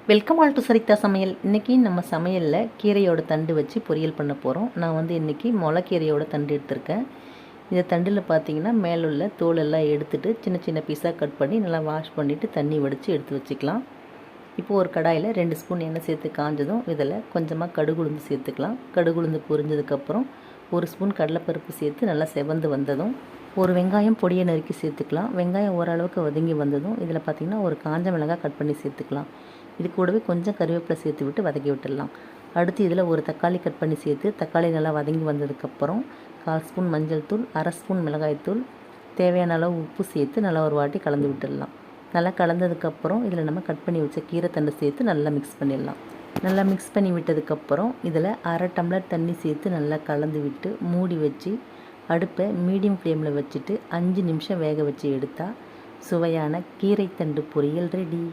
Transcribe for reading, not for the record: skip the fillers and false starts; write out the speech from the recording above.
Welcome all to சரிதா சமையல். இன்றைக்கி நம்ம சமையலில் கீரையோட தண்டு வச்சு பொரியல் பண்ண போகிறோம். நான் இன்றைக்கி முளைக்கீரையோட தண்டு எடுத்திருக்கேன். இந்த தண்டில் பார்த்திங்கன்னா மேலுள்ள தோலெல்லாம் எடுத்துகிட்டு சின்ன சின்ன பீஸாக கட் பண்ணி நல்லா வாஷ் பண்ணிவிட்டு தண்ணி வடித்து எடுத்து வச்சுக்கலாம். இப்போது ஒரு கடாயில் 2 ஸ்பூன் எண்ணெய் சேர்த்து காஞ்சதும் இதில் கொஞ்சமாக கடுகுளுந்து சேர்த்துக்கலாம். கடுகுளுந்து பொரிஞ்சதுக்கப்புறம் 1 ஸ்பூன் கடலைப்பருப்பு சேர்த்து நல்லா செவந்து வந்ததும் ஒரு வெங்காயம் பொடியை நறுக்கி சேர்த்துக்கலாம். வெங்காயம் ஓரளவுக்கு வதங்கி வந்ததும் இதில் பார்த்திங்கன்னா ஒரு காஞ்ச மிளகாய் கட் பண்ணி சேர்த்துக்கலாம். இது கூடவே கொஞ்சம் கருவேப்பிலை சேர்த்து விட்டு வதக்கி விட்டுடலாம். அடுத்து இதில் ஒரு தக்காளி கட் பண்ணி சேர்த்து தக்காளி நல்லா வதங்கி வந்ததுக்கப்புறம் 1/4 ஸ்பூன் மஞ்சள் தூள், 1/2 ஸ்பூன் மிளகாய்த்தூள், தேவையான அளவு உப்பு சேர்த்து நல்லா ஒரு வாட்டி கலந்து விட்டுடலாம். நல்லா கலந்ததுக்கப்புறம் இதில் நம்ம கட் பண்ணி வச்ச கீரை தண்டு சேர்த்து நல்லா மிக்ஸ் பண்ணிடலாம். நல்லா மிக்ஸ் பண்ணி விட்டதுக்கப்புறம் இதில் 1/2 டம்ளர் தண்ணி சேர்த்து நல்லா கலந்து விட்டு மூடி வச்சு அடுப்பை மீடியம் ஃப்ளேமில் வச்சுட்டு 5 நிமிஷம் வேக வச்சு எடுத்தால் சுவையான கீரை தண்டு பொரியல் ரெடி.